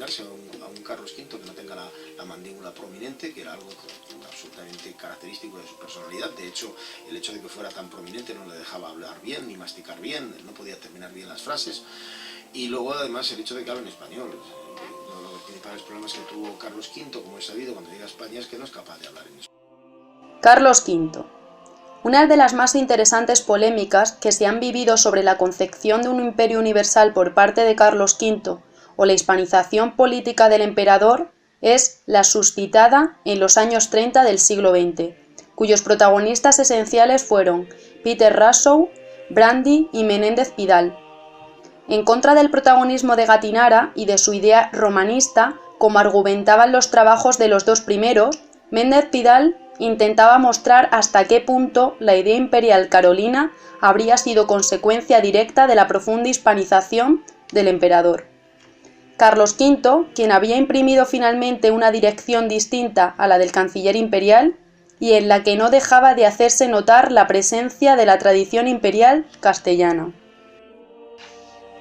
enfrentarse a un Carlos V que no tenga la mandíbula prominente, que era algo absolutamente característico de su personalidad. De hecho, el hecho de que fuera tan prominente no le dejaba hablar bien ni masticar bien, no podía terminar bien las frases. Y luego, además, el hecho de que habla en español. Uno de los principales problemas que tuvo Carlos V, como es sabido, cuando llega a España, es que no es capaz de hablar en español. Carlos V. Una de las más interesantes polémicas que se han vivido sobre la concepción de un imperio universal por parte de Carlos V o la hispanización política del emperador es la suscitada en los años 30 del siglo XX, cuyos protagonistas esenciales fueron Peter Rassow, Brandy y Menéndez Pidal. En contra del protagonismo de Gattinara y de su idea romanista, como argumentaban los trabajos de los dos primeros, Menéndez Pidal intentaba mostrar hasta qué punto la idea imperial carolina habría sido consecuencia directa de la profunda hispanización del emperador. Carlos V, quien había imprimido finalmente una dirección distinta a la del canciller imperial, y en la que no dejaba de hacerse notar la presencia de la tradición imperial castellana.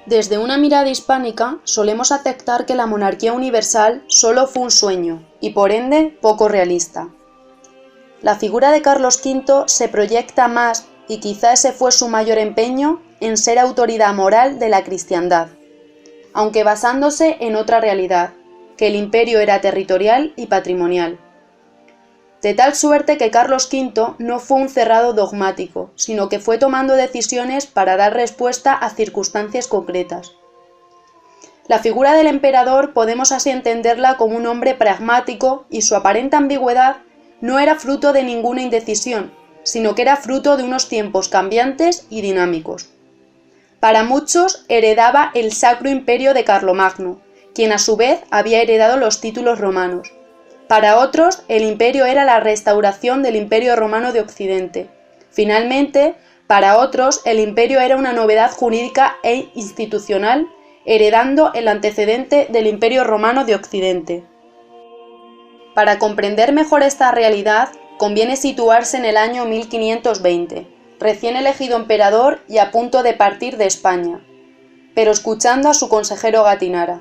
Desde una mirada hispánica, solemos aceptar que la monarquía universal solo fue un sueño, y por ende poco realista. La figura de Carlos V se proyecta más, y quizá ese fue su mayor empeño, en ser autoridad moral de la cristiandad, aunque basándose en otra realidad, que el imperio era territorial y patrimonial. De tal suerte que Carlos V no fue un cerrado dogmático, sino que fue tomando decisiones para dar respuesta a circunstancias concretas. La figura del emperador podemos así entenderla como un hombre pragmático y su aparente ambigüedad no era fruto de ninguna indecisión, sino que era fruto de unos tiempos cambiantes y dinámicos. Para muchos heredaba el Sacro Imperio de Carlomagno, quien a su vez había heredado los títulos romanos. Para otros, el imperio era la restauración del Imperio Romano de Occidente. Finalmente, para otros, el imperio era una novedad jurídica e institucional, heredando el antecedente del Imperio Romano de Occidente. Para comprender mejor esta realidad, conviene situarse en el año 1520, recién elegido emperador y a punto de partir de España, pero escuchando a su consejero Gattinara.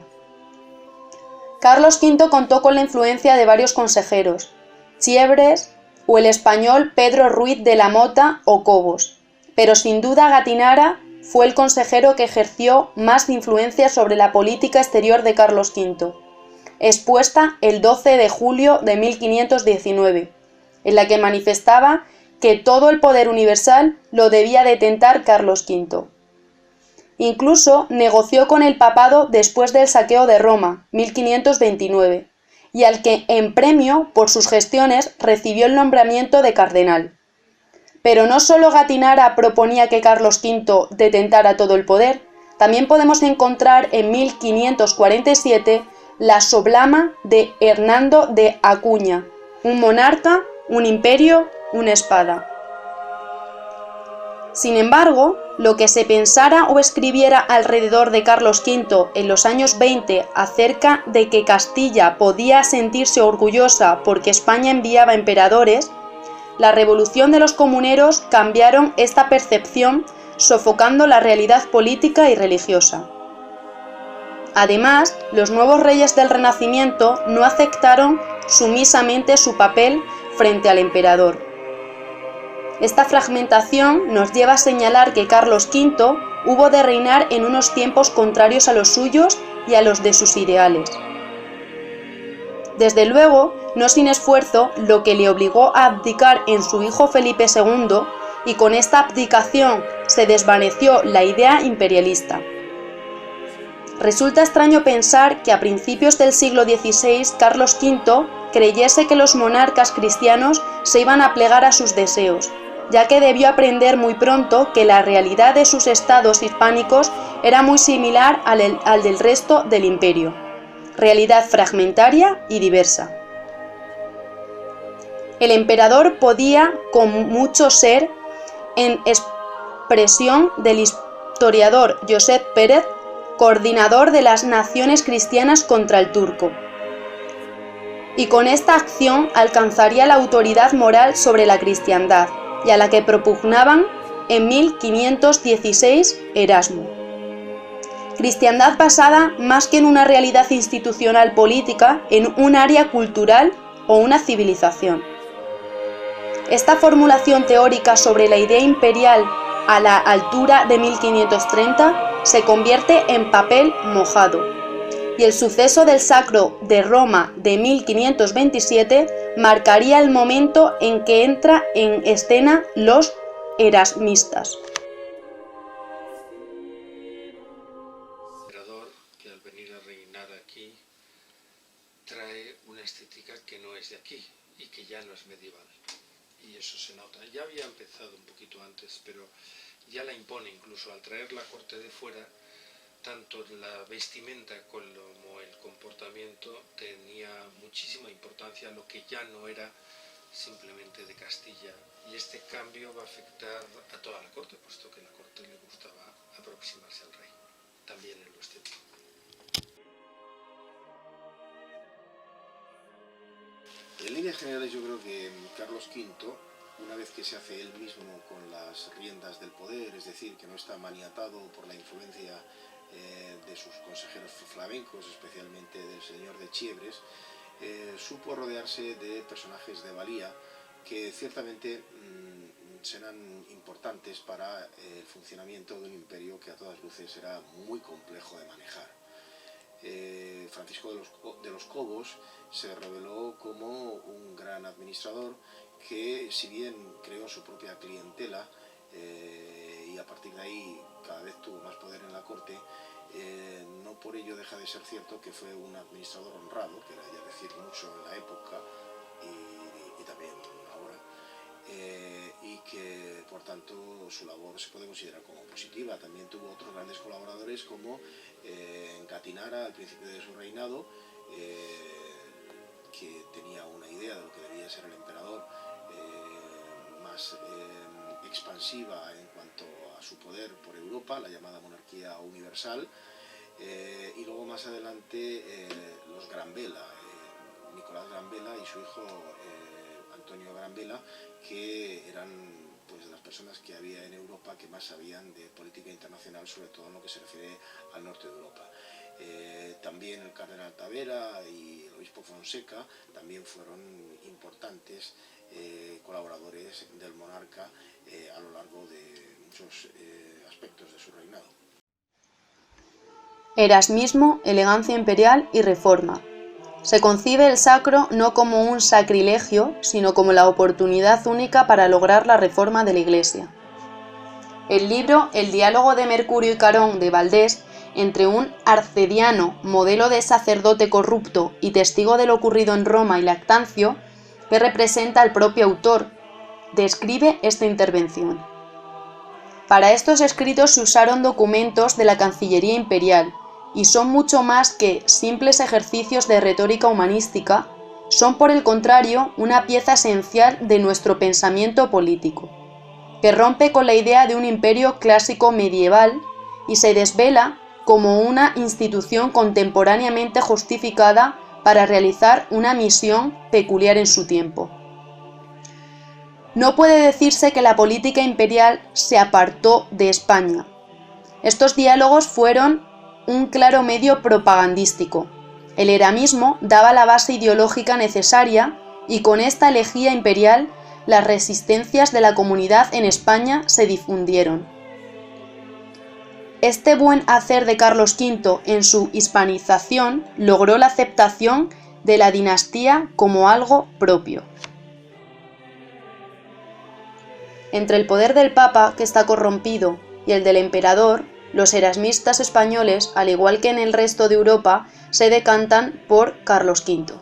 Carlos V contó con la influencia de varios consejeros, Chievres o el español Pedro Ruiz de la Mota o Cobos, pero sin duda Gattinara fue el consejero que ejerció más influencia sobre la política exterior de Carlos V, expuesta el 12 de julio de 1519, en la que manifestaba que todo el poder universal lo debía detentar Carlos V. Incluso negoció con el papado después del saqueo de Roma, 1529, y al que, en premio por sus gestiones, recibió el nombramiento de cardenal. Pero no solo Gattinara proponía que Carlos V detentara todo el poder, también podemos encontrar en 1547 la soblama de Hernando de Acuña, un monarca, un imperio, una espada. Sin embargo, lo que se pensara o escribiera alrededor de Carlos V en los años 20 acerca de que Castilla podía sentirse orgullosa porque España enviaba emperadores, la revolución de los comuneros cambiaron esta percepción, sofocando la realidad política y religiosa. Además, los nuevos reyes del Renacimiento no aceptaron sumisamente su papel frente al emperador. Esta fragmentación nos lleva a señalar que Carlos V hubo de reinar en unos tiempos contrarios a los suyos y a los de sus ideales. Desde luego, no sin esfuerzo, lo que le obligó a abdicar en su hijo Felipe II, y con esta abdicación se desvaneció la idea imperialista. Resulta extraño pensar que a principios del siglo XVI Carlos V creyese que los monarcas cristianos se iban a plegar a sus deseos, ya que debió aprender muy pronto que la realidad de sus estados hispánicos era muy similar al del resto del imperio, realidad fragmentaria y diversa. El emperador podía con mucho ser, en expresión del historiador Josep Pérez, coordinador de las naciones cristianas contra el turco, y con esta acción alcanzaría la autoridad moral sobre la cristiandad, y a la que propugnaban en 1516 Erasmo. Cristiandad basada más que en una realidad institucional política, en un área cultural o una civilización. Esta formulación teórica sobre la idea imperial a la altura de 1530 se convierte en papel mojado, y el suceso del Sacro de Roma de 1527 marcaría el momento en que entra en escena los erasmistas. Que al venir a reinar aquí trae una estética que no es de aquí y que ya no es medieval, y eso se nota. Ya había empezado un poquito antes, pero ya la impone incluso al traer la corte de fuera. Tanto la vestimenta como el comportamiento tenía muchísima importancia, lo que ya no era simplemente de Castilla, y este cambio va a afectar a toda la corte, puesto que a la corte le gustaba aproximarse al rey, también en lo estético. En líneas generales yo creo que Carlos V, una vez que se hace él mismo con las riendas del poder, es decir, que no está maniatado por la influencia de sus consejeros flamencos, especialmente del señor de Chievres, supo rodearse de personajes de valía que ciertamente serán importantes para el funcionamiento de un imperio que a todas luces era muy complejo de manejar. Francisco de los Cobos se reveló como un gran administrador que, si bien creó su propia clientela y a partir de ahí cada vez tuvo más poder en la corte, no por ello deja de ser cierto que fue un administrador honrado, que era ya decir mucho en la época y también ahora, y que por tanto su labor se puede considerar como positiva. También tuvo otros grandes colaboradores como Engatinara al principio de su reinado, que tenía una idea de lo que debía ser el emperador, más expansiva en cuanto a su poder por Europa, la llamada monarquía universal, y luego más adelante los Granvela, Nicolás Granvela y su hijo Antonio Granvela, que eran pues las personas que había en Europa que más sabían de política internacional, sobre todo en lo que se refiere al norte de Europa. También el cardenal Tavera y el obispo Fonseca también fueron importantes colaboradores del monarca a lo largo de muchos aspectos de su reinado. Erasmismo, elegancia imperial y reforma. Se concibe el sacro no como un sacrilegio, sino como la oportunidad única para lograr la reforma de la Iglesia. El libro El diálogo de Mercurio y Carón de Valdés, entre un arcediano, modelo de sacerdote corrupto y testigo de lo ocurrido en Roma y Lactancio, que representa al propio autor, describe esta intervención. Para estos escritos se usaron documentos de la Cancillería Imperial, y son mucho más que simples ejercicios de retórica humanística, son por el contrario una pieza esencial de nuestro pensamiento político, que rompe con la idea de un imperio clásico medieval y se desvela como una institución contemporáneamente justificada para realizar una misión peculiar en su tiempo. No puede decirse que la política imperial se apartó de España. Estos diálogos fueron un claro medio propagandístico. El eramismo daba la base ideológica necesaria y con esta elegía imperial las resistencias de la comunidad en España se difundieron. Este buen hacer de Carlos V en su hispanización logró la aceptación de la dinastía como algo propio. Entre el poder del Papa, que está corrompido, y el del emperador, los erasmistas españoles, al igual que en el resto de Europa, se decantan por Carlos V.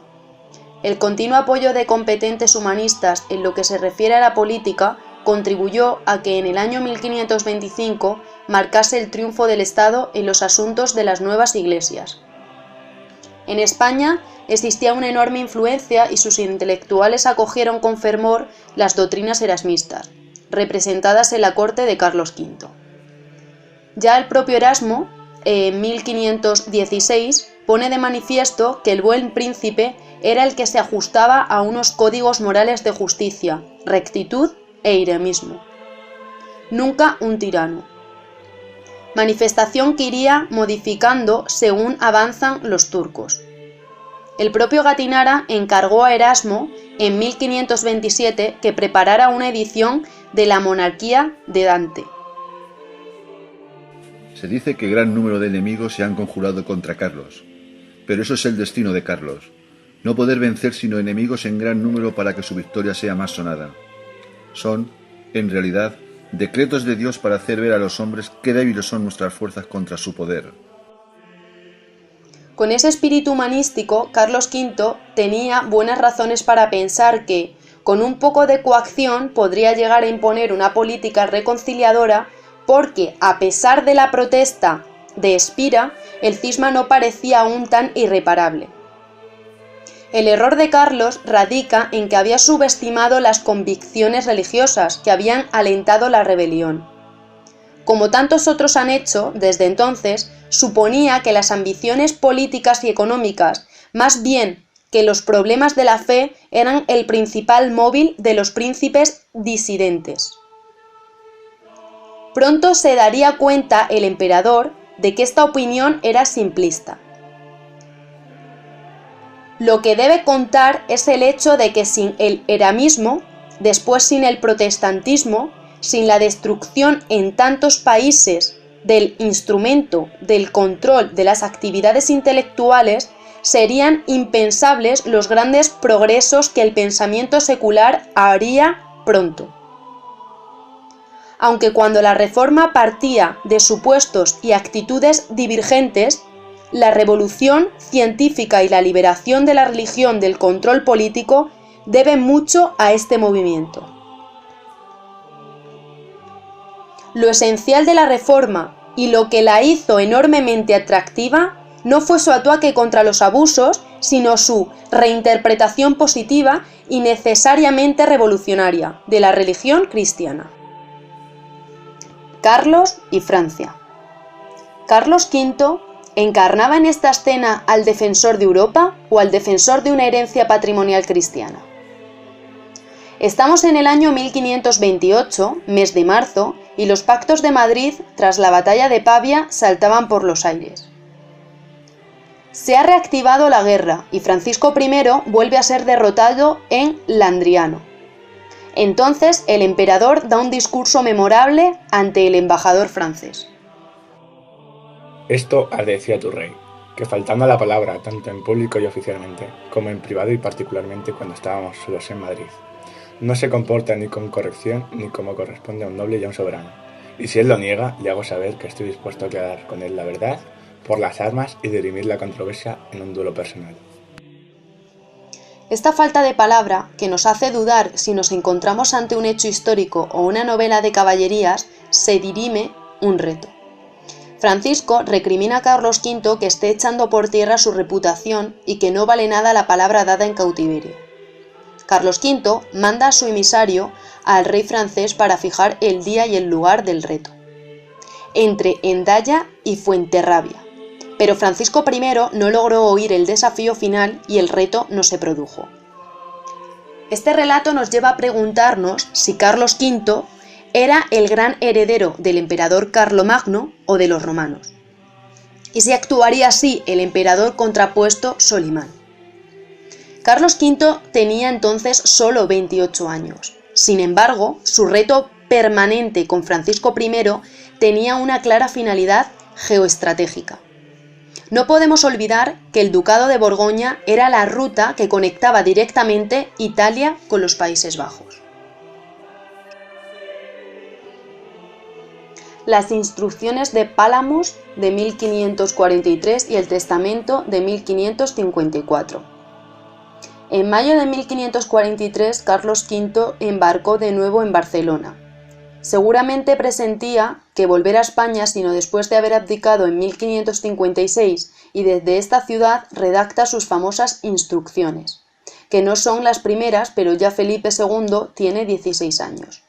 El continuo apoyo de competentes humanistas en lo que se refiere a la política contribuyó a que en el año 1525 marcase el triunfo del Estado en los asuntos de las nuevas iglesias. En España existía una enorme influencia y sus intelectuales acogieron con fervor las doctrinas erasmistas, representadas en la corte de Carlos V. Ya el propio Erasmo, en 1516, pone de manifiesto que el buen príncipe era el que se ajustaba a unos códigos morales de justicia, rectitud e iremismo. Nunca un tirano. manifestación que iría modificando según avanzan los turcos. El propio Gattinara encargó a Erasmo en 1527 que preparara una edición de la Monarquía de Dante. Se dice que gran número de enemigos se han conjurado contra Carlos, pero eso es el destino de Carlos, no poder vencer sino enemigos en gran número para que su victoria sea más sonada. Son, en realidad, decretos de Dios para hacer ver a los hombres qué débiles son nuestras fuerzas contra su poder. Con ese espíritu humanístico, Carlos V tenía buenas razones para pensar que, con un poco de coacción, podría llegar a imponer una política reconciliadora porque, a pesar de la protesta de Espira, el cisma no parecía aún tan irreparable. El error de Carlos radica en que había subestimado las convicciones religiosas que habían alentado la rebelión. Como tantos otros han hecho desde entonces, suponía que las ambiciones políticas y económicas, más bien que los problemas de la fe, eran el principal móvil de los príncipes disidentes. Pronto se daría cuenta el emperador de que esta opinión era simplista. Lo que debe contar es el hecho de que sin el eramismo, después sin el protestantismo, sin la destrucción en tantos países del instrumento del control de las actividades intelectuales, serían impensables los grandes progresos que el pensamiento secular haría pronto. Aunque cuando la Reforma partía de supuestos y actitudes divergentes, la revolución científica y la liberación de la religión del control político deben mucho a este movimiento. Lo esencial de la Reforma y lo que la hizo enormemente atractiva no fue su ataque contra los abusos, sino su reinterpretación positiva y necesariamente revolucionaria de la religión cristiana. Carlos y Francia. Carlos V ¿encarnaba en esta escena al defensor de Europa o al defensor de una herencia patrimonial cristiana? Estamos en el año 1528, mes de marzo, y los pactos de Madrid, tras la batalla de Pavia, saltaban por los aires. Se ha reactivado la guerra y Francisco I vuelve a ser derrotado en Landriano. Entonces el emperador da un discurso memorable ante el embajador francés. Esto has de decir a tu rey, que faltando a la palabra tanto en público y oficialmente, como en privado y particularmente cuando estábamos solos en Madrid, no se comporta ni con corrección ni como corresponde a un noble y a un soberano. Y si él lo niega, le hago saber que estoy dispuesto a aclarar con él la verdad por las armas y dirimir la controversia en un duelo personal. Esta falta de palabra, que nos hace dudar si nos encontramos ante un hecho histórico o una novela de caballerías, se dirime un reto. Francisco recrimina a Carlos V que esté echando por tierra su reputación y que no vale nada la palabra dada en cautiverio. Carlos V manda a su emisario al rey francés para fijar el día y el lugar del reto, entre Hendaya y Fuenterrabía, pero Francisco I no logró oír el desafío final y el reto no se produjo. Este relato nos lleva a preguntarnos si Carlos V era el gran heredero del emperador Carlomagno o de los romanos, y si actuaría así el emperador contrapuesto Solimán. Carlos V tenía entonces solo 28 años. Sin embargo, su reto permanente con Francisco I tenía una clara finalidad geoestratégica. No podemos olvidar que el Ducado de Borgoña era la ruta que conectaba directamente Italia con los Países Bajos. Las instrucciones de Pálamos de 1543 y el testamento de 1554. En mayo de 1543, Carlos V embarcó de nuevo en Barcelona. Seguramente presentía que volver a España, sino después de haber abdicado en 1556, y desde esta ciudad redacta sus famosas instrucciones, que no son las primeras, pero ya Felipe II tiene 16 años.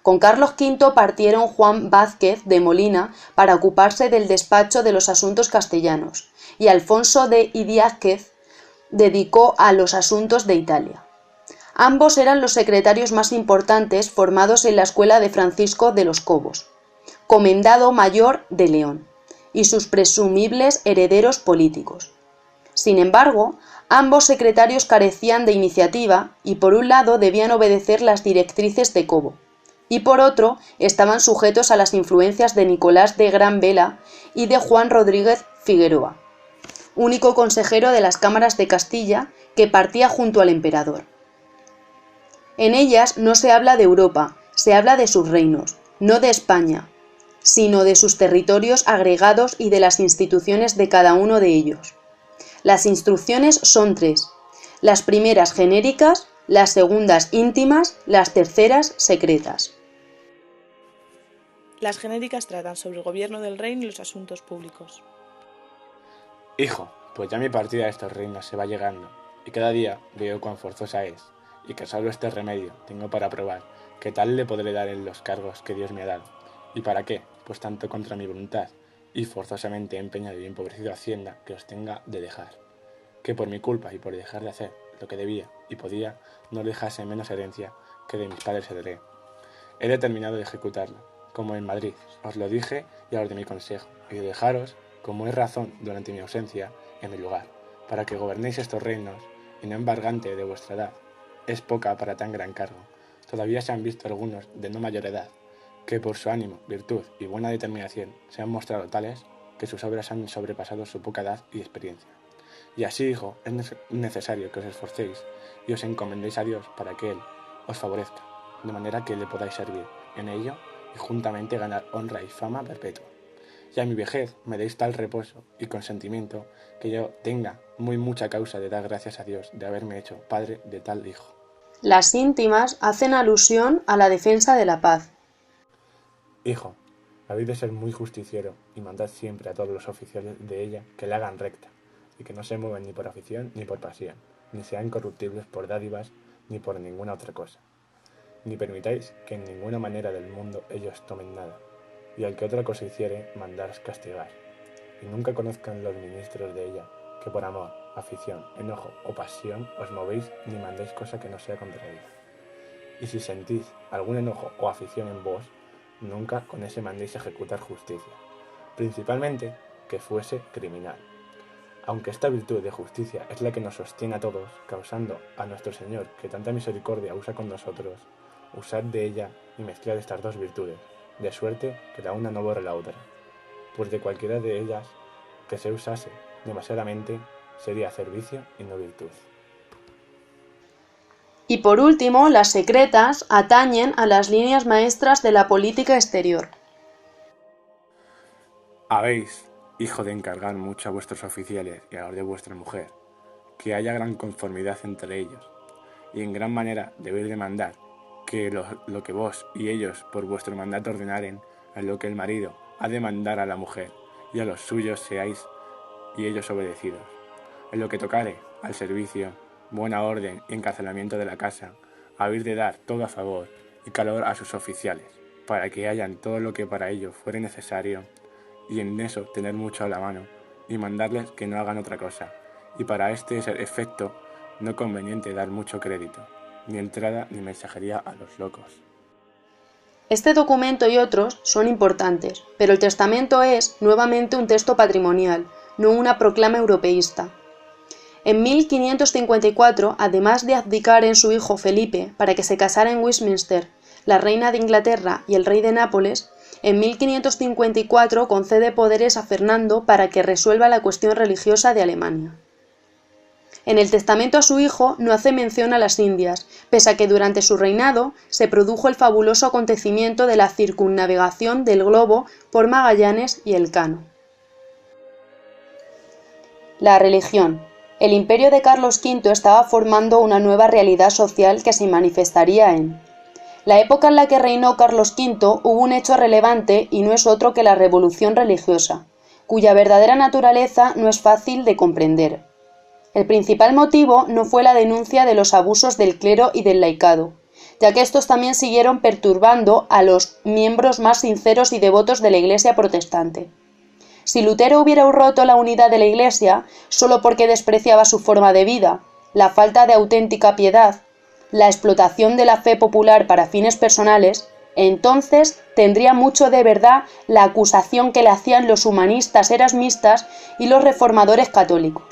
Con Carlos V partieron Juan Vázquez de Molina para ocuparse del despacho de los asuntos castellanos, y Alfonso de Idiáquez dedicó a los asuntos de Italia. Ambos eran los secretarios más importantes formados en la escuela de Francisco de los Cobos. comendado mayor de León, y sus presumibles herederos políticos. Sin embargo, ambos secretarios carecían de iniciativa y por un lado debían obedecer las directrices de Cobo, y por otro estaban sujetos a las influencias de Nicolás de Gran Vela y de Juan Rodríguez Figueroa, único consejero de las cámaras de Castilla que partía junto al emperador. En ellas no se habla de Europa, se habla de sus reinos, no de España, sino de sus territorios agregados y de las instituciones de cada uno de ellos. Las instrucciones son 3, las primeras genéricas, las segundas íntimas, las terceras secretas. Las genéricas tratan sobre el gobierno del reino y los asuntos públicos. Hijo, pues ya mi partida de estos reinos se va llegando, y cada día veo cuán forzosa es, y que solo este remedio tengo para probar qué tal le podré dar en los cargos que Dios me ha dado. ¿Y para qué? Pues tanto contra mi voluntad, y forzosamente he empeñado y empobrecido Hacienda que os tenga de dejar, que por mi culpa y por dejar de hacer lo que debía y podía, no dejase menos herencia que de mis padres heredé. He determinado de ejecutarlo, como en Madrid, os lo dije y a los de mi consejo, y de dejaros, como es razón durante mi ausencia, en mi lugar, para que gobernéis estos reinos, y no embargante de vuestra edad, es poca para tan gran cargo. Todavía se han visto algunos de no mayor edad, que por su ánimo, virtud y buena determinación se han mostrado tales que sus obras han sobrepasado su poca edad y experiencia. Y así, hijo, es necesario que os esforcéis y os encomendéis a Dios para que Él os favorezca, de manera que le podáis servir en ello y juntamente ganar honra y fama perpetua. Y a mi vejez me deis tal reposo y consentimiento que yo tenga muy mucha causa de dar gracias a Dios de haberme hecho padre de tal hijo. Las íntimas hacen alusión a la defensa de la paz. Hijo, habéis de ser muy justiciero y mandad siempre a todos los oficiales de ella que la hagan recta, y que no se muevan ni por afición ni por pasión, ni sean corruptibles por dádivas ni por ninguna otra cosa. Ni permitáis que en ninguna manera del mundo ellos tomen nada, y al que otra cosa hiciere, mandaros castigar. Y nunca conozcan los ministros de ella, que por amor, afición, enojo o pasión os movéis ni mandéis cosa que no sea contra ella. Y si sentís algún enojo o afición en vos, nunca con ese mandéis ejecutar justicia, principalmente que fuese criminal. Aunque esta virtud de justicia es la que nos sostiene a todos, causando a nuestro Señor que tanta misericordia usa con nosotros, usad de ella y mezclad estas dos virtudes, de suerte que la una no borre la otra, pues de cualquiera de ellas que se usase demasiadamente sería servicio y no virtud. Y por último, las secretas atañen a las líneas maestras de la política exterior. Habéis, hijo, de encargar mucho a vuestros oficiales y a los de vuestra mujer, que haya gran conformidad entre ellos, y en gran manera debéis de mandar que lo que vos y ellos por vuestro mandato ordenaren, a lo que el marido ha de mandar a la mujer, y a los suyos seáis y ellos obedecidos. En lo que tocare al servicio, buena orden y encarcelamiento de la casa, habéis de dar todo a favor y calor a sus oficiales, para que hayan todo lo que para ello fuere necesario, y en eso tener mucho a la mano, y mandarles que no hagan otra cosa, y para este efecto no conveniente dar mucho crédito, ni entrada ni mensajería a los locos. Este documento y otros son importantes, pero el testamento es, nuevamente, un texto patrimonial, no una proclama europeísta. En 1554, además de abdicar en su hijo Felipe para que se casara en Westminster la reina de Inglaterra y el rey de Nápoles, en 1554 concede poderes a Fernando para que resuelva la cuestión religiosa de Alemania. En el testamento a su hijo no hace mención a las Indias, pese a que durante su reinado se produjo el fabuloso acontecimiento de la circunnavegación del globo por Magallanes y Elcano. La religión. El imperio de Carlos V estaba formando una nueva realidad social que se manifestaría en la época en la que reinó Carlos V. Hubo un hecho relevante y no es otro que la revolución religiosa, cuya verdadera naturaleza no es fácil de comprender. El principal motivo no fue la denuncia de los abusos del clero y del laicado, ya que estos también siguieron perturbando a los miembros más sinceros y devotos de la Iglesia protestante. Si Lutero hubiera roto la unidad de la Iglesia solo porque despreciaba su forma de vida, la falta de auténtica piedad, la explotación de la fe popular para fines personales, Entonces tendría mucho de verdad la acusación que le hacían los humanistas erasmistas y los reformadores católicos.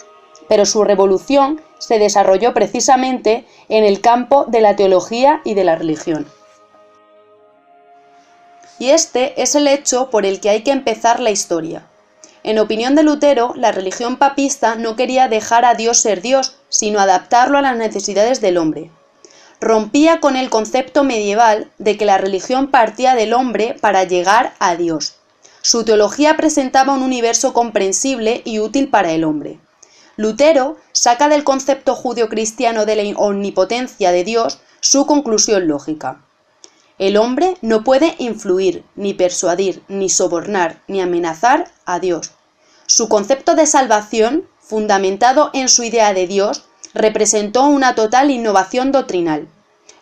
Pero su revolución se desarrolló precisamente en el campo de la teología y de la religión. Y este es el hecho por el que hay que empezar la historia. En opinión de Lutero, la religión papista no quería dejar a Dios ser Dios, sino adaptarlo a las necesidades del hombre. Rompía con el concepto medieval de que la religión partía del hombre para llegar a Dios. Su teología presentaba un universo comprensible y útil para el hombre. Lutero saca del concepto judeocristiano de la omnipotencia de Dios su conclusión lógica. El hombre no puede influir, ni persuadir, ni sobornar, ni amenazar a Dios. Su concepto de salvación, fundamentado en su idea de Dios, representó una total innovación doctrinal.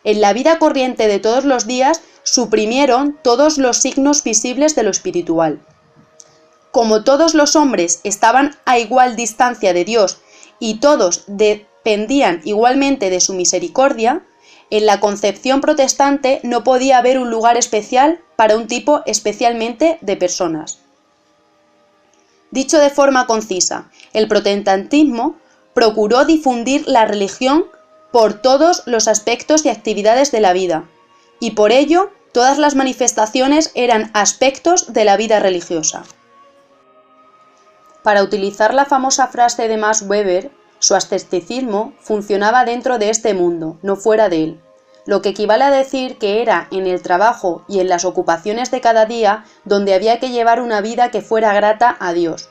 En la vida corriente de todos los días suprimieron todos los signos visibles de lo espiritual. Como todos los hombres estaban a igual distancia de Dios y todos dependían igualmente de su misericordia, en la concepción protestante no podía haber un lugar especial para un tipo especialmente de personas. Dicho de forma concisa, el protestantismo procuró difundir la religión por todos los aspectos y actividades de la vida, y por ello todas las manifestaciones eran aspectos de la vida religiosa. Para utilizar la famosa frase de Max Weber, su asceticismo funcionaba dentro de este mundo, no fuera de él, lo que equivale a decir que era en el trabajo y en las ocupaciones de cada día donde había que llevar una vida que fuera grata a Dios.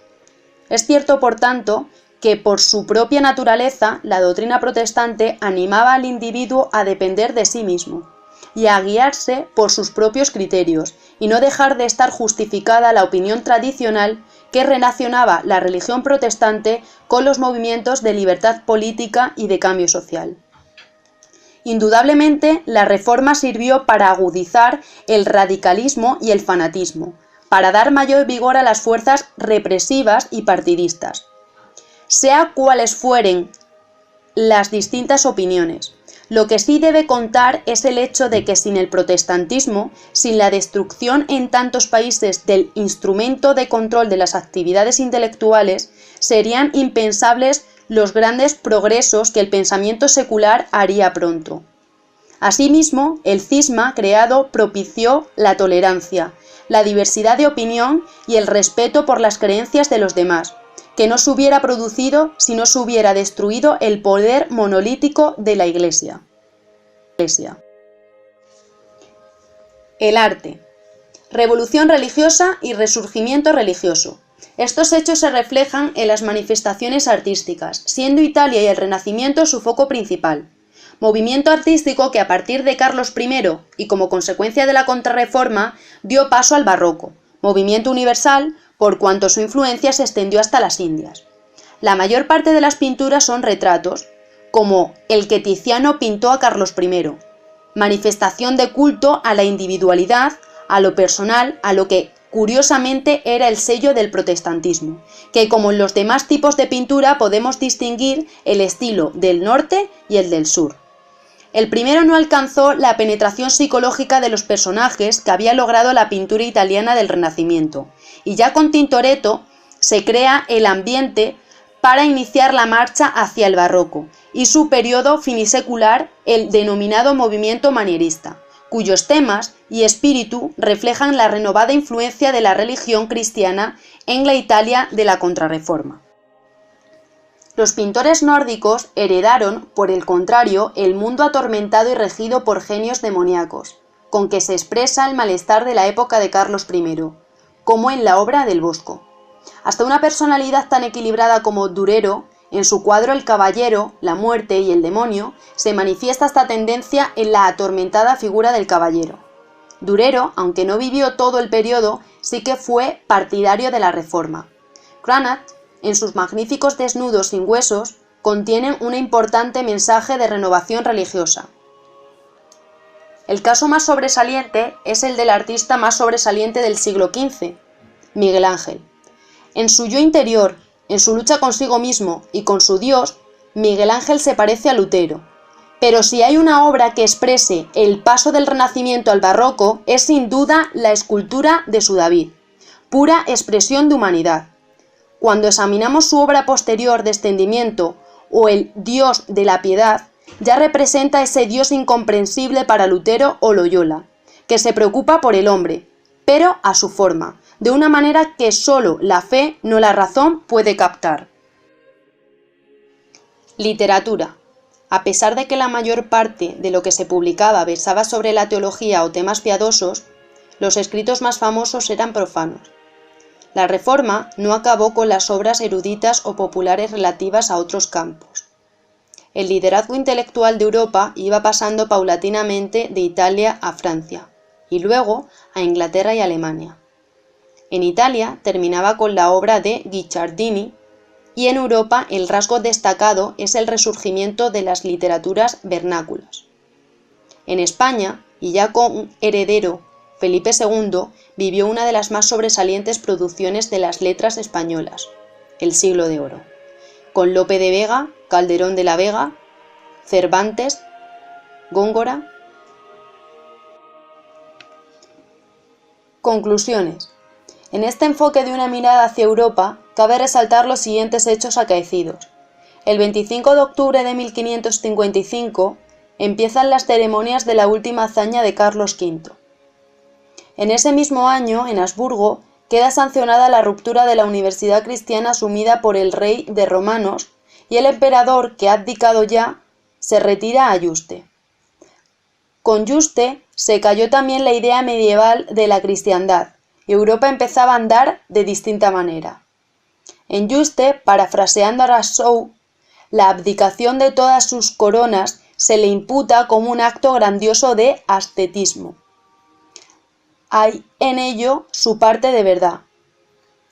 Es cierto, por tanto, que por su propia naturaleza la doctrina protestante animaba al individuo a depender de sí mismo y a guiarse por sus propios criterios y no dejar de estar justificada la opinión tradicional que relacionaba la religión protestante con los movimientos de libertad política y de cambio social. Indudablemente, la Reforma sirvió para agudizar el radicalismo y el fanatismo, para dar mayor vigor a las fuerzas represivas y partidistas. Sea cuales fueren las distintas opiniones, lo que sí debe contar es el hecho de que sin el protestantismo, sin la destrucción en tantos países del instrumento de control de las actividades intelectuales, serían impensables los grandes progresos que el pensamiento secular haría pronto. Asimismo, el cisma creado propició la tolerancia, la diversidad de opinión y el respeto por las creencias de los demás, que no se hubiera producido si no se hubiera destruido el poder monolítico de la Iglesia. El arte. Revolución religiosa y resurgimiento religioso. Estos hechos se reflejan en las manifestaciones artísticas, siendo Italia y el Renacimiento su foco principal. Movimiento artístico que a partir de Carlos I y como consecuencia de la Contrarreforma dio paso al Barroco, movimiento universal por cuanto su influencia se extendió hasta las Indias. La mayor parte de las pinturas son retratos, como el que Tiziano pintó a Carlos I, manifestación de culto a la individualidad, a lo personal, a lo que curiosamente era el sello del protestantismo, que como en los demás tipos de pintura podemos distinguir el estilo del norte y el del sur. El primero no alcanzó la penetración psicológica de los personajes que había logrado la pintura italiana del Renacimiento, y ya con Tintoretto se crea el ambiente para iniciar la marcha hacia el barroco y su periodo finisecular, el denominado movimiento manierista, cuyos temas y espíritu reflejan la renovada influencia de la religión cristiana en la Italia de la Contrarreforma. Los pintores nórdicos heredaron, por el contrario, el mundo atormentado y regido por genios demoníacos, con que se expresa el malestar de la época de Carlos I, como en la obra del Bosco. Hasta una personalidad tan equilibrada como Durero, en su cuadro El Caballero, la muerte y el demonio, se manifiesta esta tendencia en la atormentada figura del caballero. Durero, aunque no vivió todo el periodo, sí que fue partidario de la Reforma. Cranach, en sus magníficos desnudos sin huesos, contienen un importante mensaje de renovación religiosa. El caso más sobresaliente es el del artista más sobresaliente del siglo XV, Miguel Ángel. En su yo interior, en su lucha consigo mismo y con su Dios, Miguel Ángel se parece a Lutero, Pero si hay una obra que exprese el paso del Renacimiento al Barroco, es sin duda la escultura de su David, pura expresión de humanidad. Cuando examinamos su obra posterior, Descendimiento o el Dios de la Piedad, ya representa ese Dios incomprensible para Lutero o Loyola, que se preocupa por el hombre, pero a su forma, de una manera que solo la fe, no la razón, puede captar. Literatura. A pesar de que la mayor parte de lo que se publicaba versaba sobre la teología o temas piadosos, los escritos más famosos eran profanos. La Reforma no acabó con las obras eruditas o populares relativas a otros campos. El liderazgo intelectual de Europa iba pasando paulatinamente de Italia a Francia, y luego a Inglaterra y Alemania. En Italia terminaba con la obra de Guicciardini, y en Europa el rasgo destacado es el resurgimiento de las literaturas vernáculas. En España, y ya con heredero Felipe II, vivió una de las más sobresalientes producciones de las letras españolas, el Siglo de Oro, con Lope de Vega, Calderón de la Vega, Cervantes, Góngora. Conclusiones. En este enfoque de una mirada hacia Europa, cabe resaltar los siguientes hechos acaecidos. El 25 de octubre de 1555 empiezan las ceremonias de la última hazaña de Carlos V. En ese mismo año, en Habsburgo, queda sancionada la ruptura de la universidad cristiana asumida por el rey de Romanos y el emperador, que ha abdicado ya, se retira a Yuste. Con Yuste se cayó también la idea medieval de la cristiandad, y Europa empezaba a andar de distinta manera. En Yuste, parafraseando a Rousseau, la abdicación de todas sus coronas se le imputa como un acto grandioso de ascetismo. Hay en ello su parte de verdad.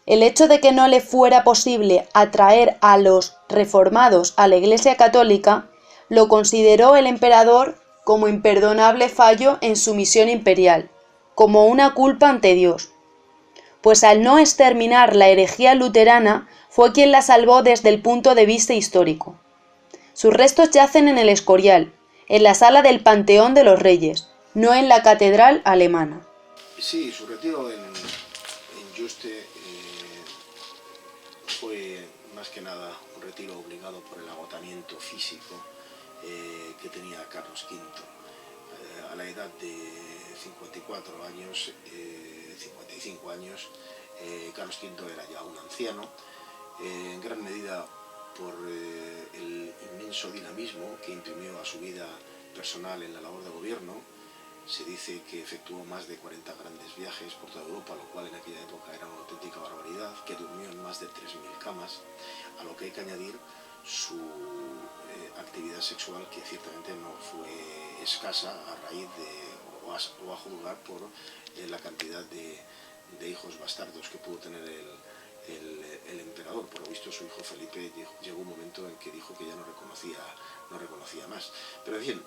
El hecho de que no le fuera posible atraer a los reformados a la Iglesia católica lo consideró el emperador como imperdonable fallo en su misión imperial, como una culpa ante Dios, pues al no exterminar la herejía luterana fue quien la salvó desde el punto de vista histórico. Sus restos yacen en el Escorial, en la sala del Panteón de los Reyes, no en la catedral alemana. Sí, su retiro en Yuste fue más que nada un retiro obligado por el agotamiento físico que tenía Carlos V. A la edad de 55 años, Carlos V era ya un anciano, en gran medida por el inmenso dinamismo que imprimió a su vida personal en la labor de gobierno. Se dice que efectuó más de 40 grandes viajes por toda Europa, lo cual en aquella época era una auténtica barbaridad, que durmió en más de 3.000 camas, a lo que hay que añadir su actividad sexual, que ciertamente no fue escasa a raíz de, o a juzgar por la cantidad de hijos bastardos que pudo tener el emperador. Por lo visto, su hijo Felipe llegó un momento en que dijo que ya no reconocía más. Pero en fin,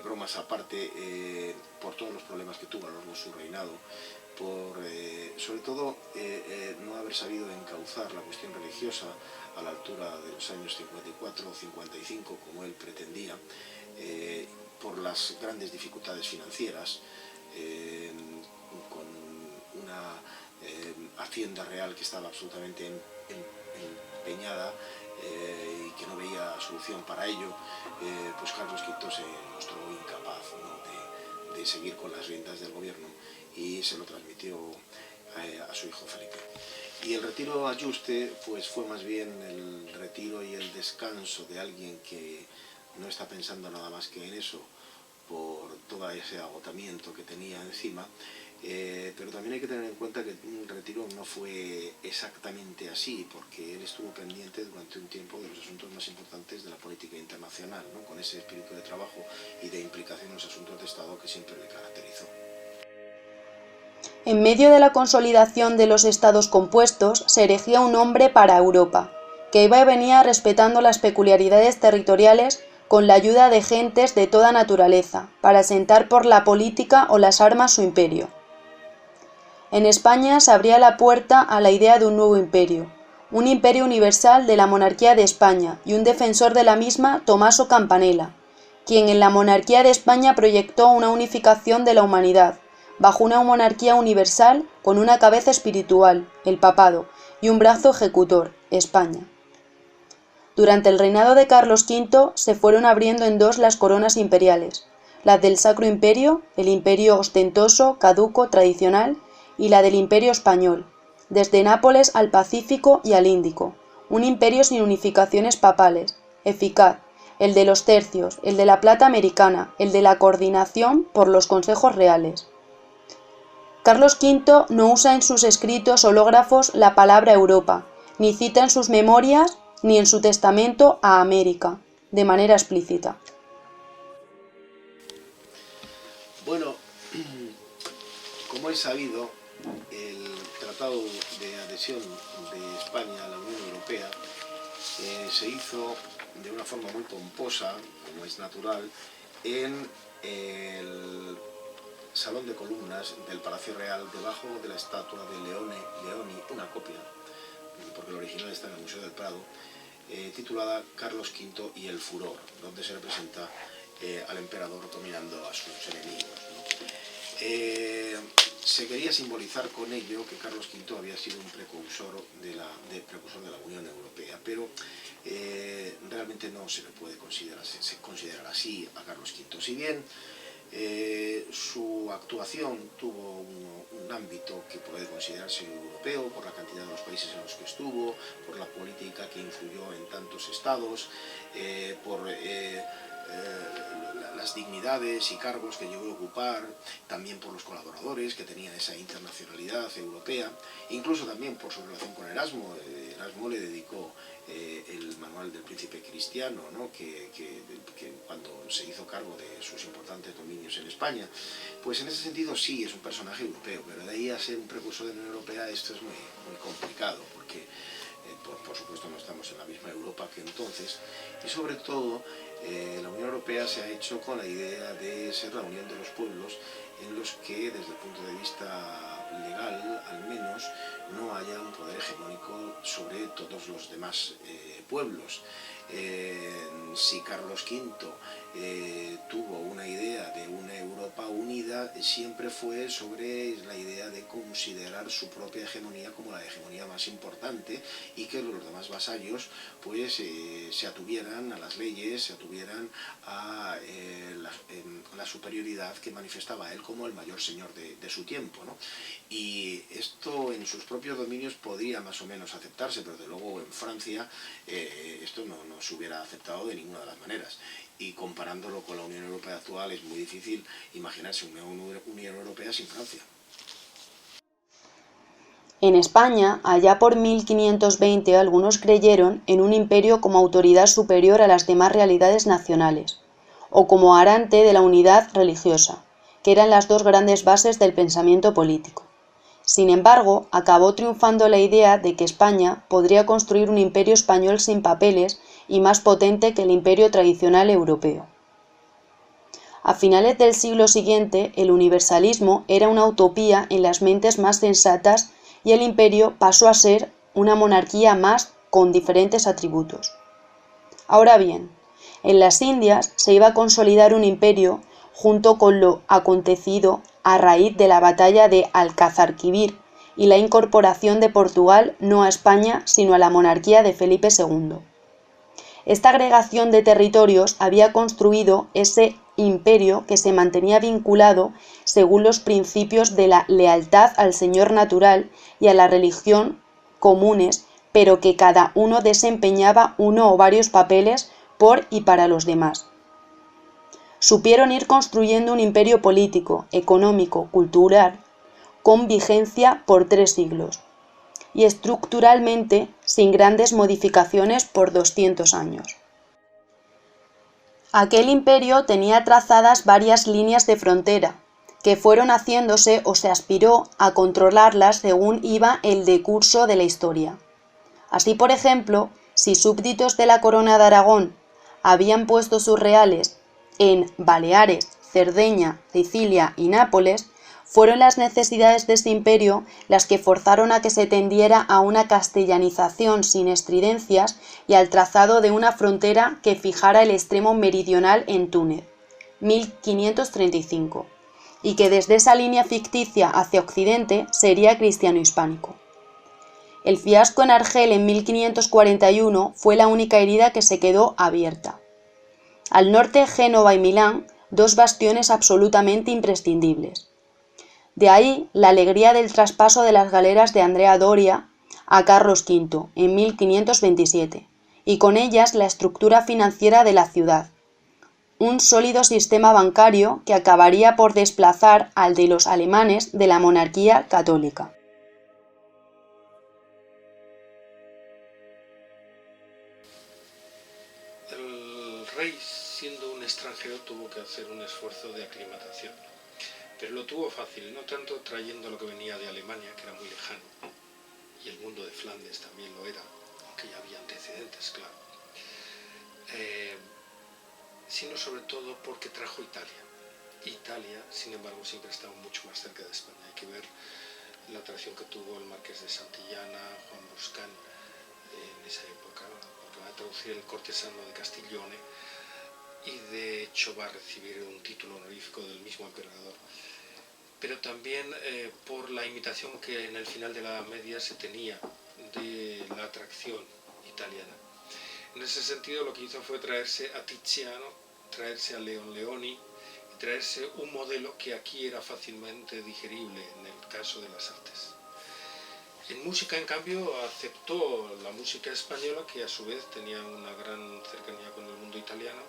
bromas aparte, por todos los problemas que tuvo a lo largo de su reinado, por sobre todo no haber sabido encauzar la cuestión religiosa a la altura de los años 54 o 55 como él pretendía, por las grandes dificultades financieras, con una hacienda real que estaba absolutamente empeñada y que no veía solución para ello, pues Carlos V se mostró incapaz, ¿no?, de seguir con las riendas del gobierno, y se lo transmitió a su hijo Felipe. Y el retiro a Yuste pues fue más bien el retiro y el descanso de alguien que no está pensando nada más que en eso, por todo ese agotamiento que tenía encima. Pero también hay que tener en cuenta que un retiro no fue exactamente así, porque él estuvo pendiente durante un tiempo de los asuntos más importantes de la política internacional, ¿no?, con ese espíritu de trabajo y de implicación en los asuntos de Estado que siempre le caracterizó. En medio de la consolidación de los estados compuestos se erigía un hombre para Europa, que iba y venía respetando las peculiaridades territoriales con la ayuda de gentes de toda naturaleza, para asentar por la política o las armas su imperio. En España se abría la puerta a la idea de un nuevo imperio, un imperio universal de la monarquía de España, y un defensor de la misma, Tomaso Campanella, quien en la monarquía de España proyectó una unificación de la humanidad, bajo una monarquía universal con una cabeza espiritual, el papado, y un brazo ejecutor, España. Durante el reinado de Carlos V se fueron abriendo en dos las coronas imperiales, la del Sacro Imperio, el imperio ostentoso, caduco, tradicional, y la del Imperio Español, desde Nápoles al Pacífico y al Índico, un imperio sin unificaciones papales, eficaz, el de los tercios, el de la plata americana, el de la coordinación por los consejos reales. Carlos V no usa en sus escritos hológrafos la palabra Europa, ni cita en sus memorias ni en su testamento a América, de manera explícita. Bueno, como es sabido, el Tratado de Adhesión de España a la Unión Europea se hizo de una forma muy pomposa, como es natural, en el Salón de Columnas del Palacio Real, debajo de la estatua de Leoni, una copia, porque el original está en el Museo del Prado, titulada Carlos V y el furor, donde se representa al emperador dominando a sus enemigos, ¿no? Se quería simbolizar con ello que Carlos V había sido un precursor de la Unión Europea, pero realmente no se le puede considerar así a Carlos V. Si bien su actuación tuvo un ámbito que puede considerarse europeo por la cantidad de los países en los que estuvo, por la política que influyó en tantos estados, por las dignidades y cargos que llegó a ocupar, también por los colaboradores que tenían esa internacionalidad europea, incluso también por su relación con Erasmo. Erasmo le dedicó el manual del príncipe cristiano, ¿no? que cuando se hizo cargo de sus importantes dominios en España. Pues en ese sentido sí es un personaje europeo, pero de ahí a ser un precursor de la Unión Europea esto es muy complicado, porque por supuesto no estamos en la misma Europa que entonces, y sobre todo la Unión Europea se ha hecho con la idea de ser la unión de los pueblos, en los que desde el punto de vista legal al menos no haya un poder hegemónico sobre todos los demás pueblos. Si Carlos V tuvo una idea de una Europa unida, siempre fue sobre la idea de considerar su propia hegemonía como la hegemonía más importante y que los demás vasallos pues se atuvieran a las leyes, se atuvieran a la superioridad que manifestaba él como el mayor señor de su tiempo, ¿no? Y esto en sus propios dominios podría más o menos aceptarse, pero desde luego en Francia esto no se hubiera aceptado de ninguna de las maneras. Y comparándolo con la Unión Europea actual es muy difícil imaginarse una Unión Europea sin Francia. En España, allá por 1520, algunos creyeron en un imperio como autoridad superior a las demás realidades nacionales, o como garante de la unidad religiosa, que eran las dos grandes bases del pensamiento político. Sin embargo, acabó triunfando la idea de que España podría construir un imperio español sin papeles y más potente que el imperio tradicional europeo. A finales del siglo siguiente, el universalismo era una utopía en las mentes más sensatas y el imperio pasó a ser una monarquía más con diferentes atributos. Ahora bien, en las Indias se iba a consolidar un imperio junto con lo acontecido a raíz de la batalla de Alcázarquivir y la incorporación de Portugal no a España sino a la monarquía de Felipe II. Esta agregación de territorios había construido ese imperio que se mantenía vinculado según los principios de la lealtad al señor natural y a la religión comunes, pero que cada uno desempeñaba uno o varios papeles por y para los demás. Supieron ir construyendo un imperio político, económico, cultural, con vigencia por 3 siglos, y estructuralmente sin grandes modificaciones por 200 años. Aquel imperio tenía trazadas varias líneas de frontera, que fueron haciéndose o se aspiró a controlarlas según iba el decurso de la historia. Así, por ejemplo, si súbditos de la Corona de Aragón habían puesto sus reales en Baleares, Cerdeña, Sicilia y Nápoles, fueron las necesidades de este imperio las que forzaron a que se tendiera a una castellanización sin estridencias y al trazado de una frontera que fijara el extremo meridional en Túnez, 1535, y que desde esa línea ficticia hacia Occidente sería cristiano-hispánico. El fiasco en Argel en 1541 fue la única herida que se quedó abierta. Al norte, Génova y Milán, dos bastiones absolutamente imprescindibles. De ahí la alegría del traspaso de las galeras de Andrea Doria a Carlos V en 1527, y con ellas la estructura financiera de la ciudad, un sólido sistema bancario que acabaría por desplazar al de los alemanes de la monarquía católica. El rey, siendo un extranjero, tuvo que hacer un esfuerzo de aclimatación. Pero lo tuvo fácil, no tanto trayendo lo que venía de Alemania, que era muy lejano, y el mundo de Flandes también lo era, aunque ya había antecedentes, claro, sino sobre todo porque trajo Italia. Italia, sin embargo, siempre ha estado mucho más cerca de España. Hay que ver la atracción que tuvo el marqués de Santillana, Juan Bruscán, en esa época, porque va a traducir el cortesano de Castiglione, y de hecho va a recibir un título honorífico del mismo emperador. Pero también por la imitación que en el final de la Edad Media se tenía de la atracción italiana. En ese sentido, lo que hizo fue traerse a Tiziano, traerse a Leon Leoni y traerse un modelo que aquí era fácilmente digerible en el caso de las artes. En música, en cambio, aceptó la música española, que a su vez tenía una gran cercanía con el mundo italiano,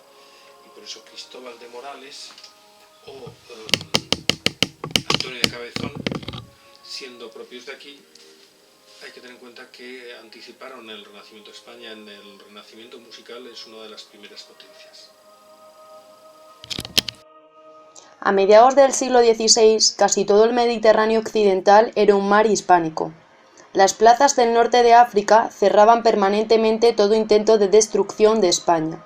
y por eso Cristóbal de Morales o Antonio de Cabezón, siendo propios de aquí, hay que tener en cuenta que anticiparon el Renacimiento de España. En el Renacimiento musical es una de las primeras potencias. A mediados del siglo XVI, casi todo el Mediterráneo occidental era un mar hispánico. Las plazas del norte de África cerraban permanentemente todo intento de destrucción de España.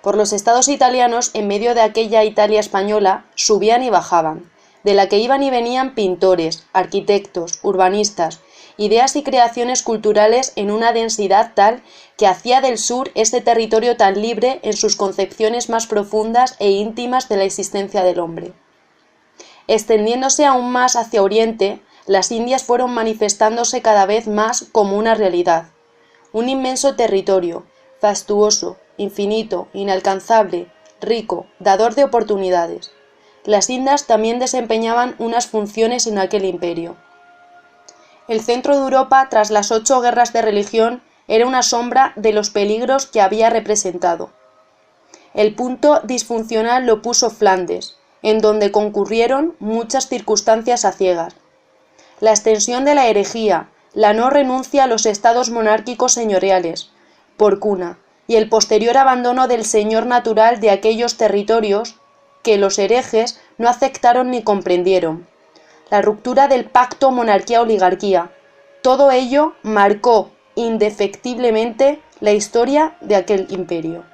Por los estados italianos, en medio de aquella Italia española, subían y bajaban, de la que iban y venían pintores, arquitectos, urbanistas, ideas y creaciones culturales en una densidad tal que hacía del sur este territorio tan libre en sus concepciones más profundas e íntimas de la existencia del hombre. Extendiéndose aún más hacia Oriente, las Indias fueron manifestándose cada vez más como una realidad, un inmenso territorio, fastuoso, infinito, inalcanzable, rico, dador de oportunidades. Las Indias también desempeñaban unas funciones en aquel imperio. El centro de Europa, tras las 8 guerras de religión, era una sombra de los peligros que había representado. El punto disfuncional lo puso Flandes, en donde concurrieron muchas circunstancias aciegas. La extensión de la herejía, la no renuncia a los estados monárquicos señoriales, por cuna, y el posterior abandono del señor natural de aquellos territorios que los herejes no aceptaron ni comprendieron. La ruptura del pacto monarquía-oligarquía, todo ello marcó indefectiblemente la historia de aquel imperio.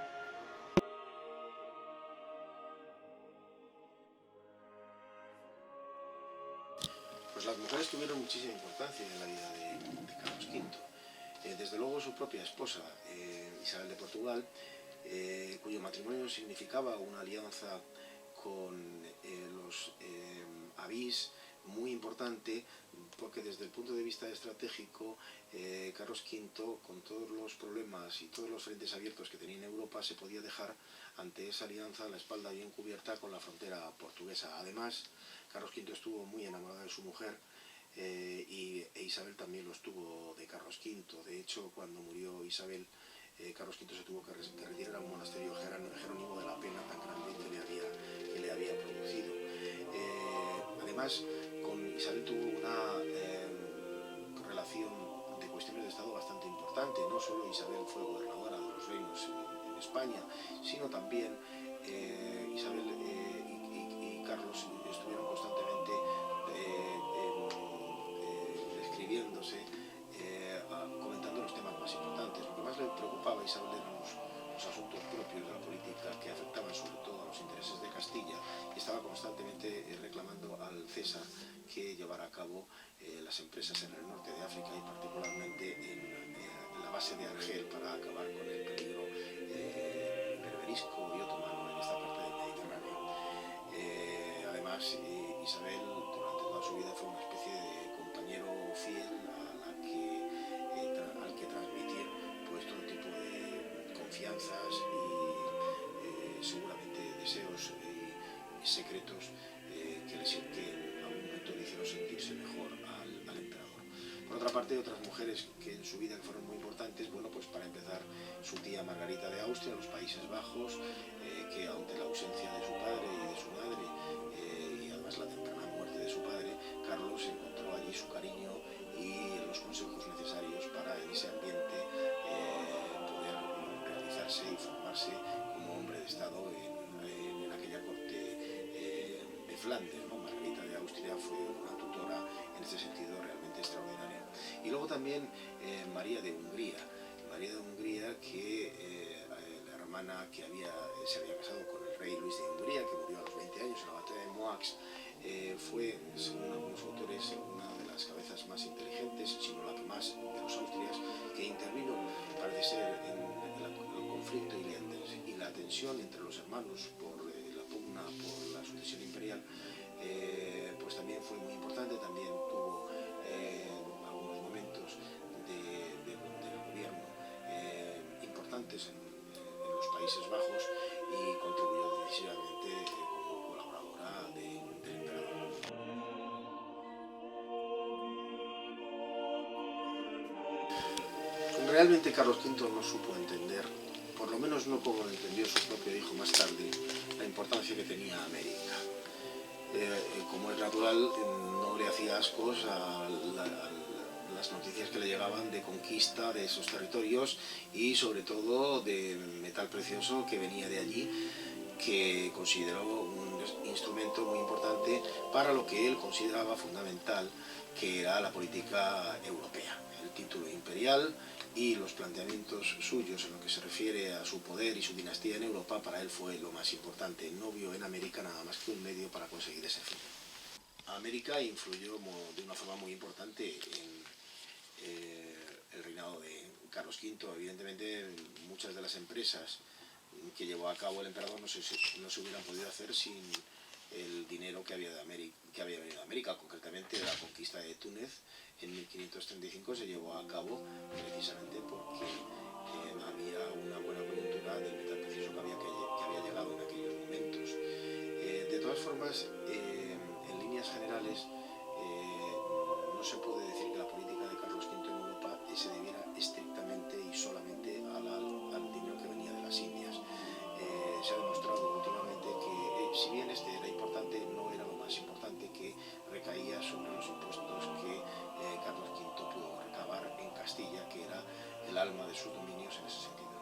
Pues las mujeres tuvieron muchísima importancia en la vida de Carlos V. Desde luego su propia esposa, Isabel de Portugal, cuyo matrimonio significaba una alianza con los Avís muy importante, porque desde el punto de vista estratégico, Carlos V, con todos los problemas y todos los frentes abiertos que tenía en Europa, se podía dejar ante esa alianza la espalda bien cubierta con la frontera portuguesa. Además, Carlos V estuvo muy enamorado de su mujer, e Isabel también lo estuvo de Carlos V. De hecho, cuando murió Isabel, Carlos V se tuvo que retirar a un monasterio jerónimo de la pena tan grande que le había producido. Además, con Isabel tuvo una relación de cuestiones de Estado bastante importante. No solo Isabel fue gobernadora de los reinos en España, sino también Isabel y Carlos estuvieron constantemente escribiéndose, comentando los temas más importantes. Lo que más le preocupaba a Isabel eran los asuntos propios de la política que afectaban sobre todo a los intereses de Castilla, y estaba constantemente reclamando al César llevar a cabo las empresas en el norte de África y particularmente en la base de Argel para acabar con el peligro berberisco y otomano en esta parte del Mediterráneo. Además, Isabel durante toda su vida fue una especie de compañero fiel al que transmitir pues todo tipo de confianzas y seguramente deseos secretos que en algún momento le hicieron sentirse mejor al emperador. Por otra parte, otras mujeres que en su vida fueron muy importantes, bueno, pues para empezar su tía Margarita de Austria, en los Países Bajos, que ante la ausencia de su padre y de su madre, y además la temprana muerte de su padre, Carlos encontró allí su cariño y los consejos necesarios para en ese ambiente poder realizarse y formarse como hombre de Estado en aquella corte de Flandes, ¿no? Margarita de Austria fue una tutora en este sentido realmente extraordinaria. Y luego también María de Hungría, que la hermana que se había casado con el rey Luis de Hungría, que murió a los 20 años en la batalla de Moax, fue, según algunos autores, una de las cabezas más inteligentes, sino la que más de los austrias, que intervino, parece ser, en el conflicto y la tensión entre los hermanos por la pugna por la sucesión imperial, pues también fue muy importante. También tuvo algunos momentos del gobierno importantes en los Países Bajos y contribuyó decisivamente como colaboradora del emperador. Realmente Carlos V no supo entender, por lo menos no como lo entendió su propio hijo más tarde, la importancia que tenía América. Como es natural, no le hacía ascos a las noticias que le llegaban de conquista de esos territorios y sobre todo de metal precioso que venía de allí, que consideró un instrumento muy importante para lo que él consideraba fundamental, que era la política europea. El título imperial y los planteamientos suyos en lo que se refiere a su poder y su dinastía en Europa, para él fue lo más importante. No vio en América nada más que un medio para conseguir ese fin. América influyó de una forma muy importante en el reinado de Carlos V. Evidentemente, muchas de las empresas que llevó a cabo el emperador no se hubieran podido hacer sin el dinero que había venido de América. Concretamente, la conquista de Túnez en 1535 se llevó a cabo precisamente porque había una buena coyuntura del metal precioso que había llegado en aquellos momentos. De todas formas, en líneas generales, no se puede decir que la política de Carlos V en Europa se debiera estrictamente y solamente al dinero que venía de las Indias. Se ha demostrado últimamente que, si bien este era importante, no era lo más importante, que recaía sobre los impuestos que Carlos V pudo recabar en Castilla, que era el alma de sus dominios en ese sentido.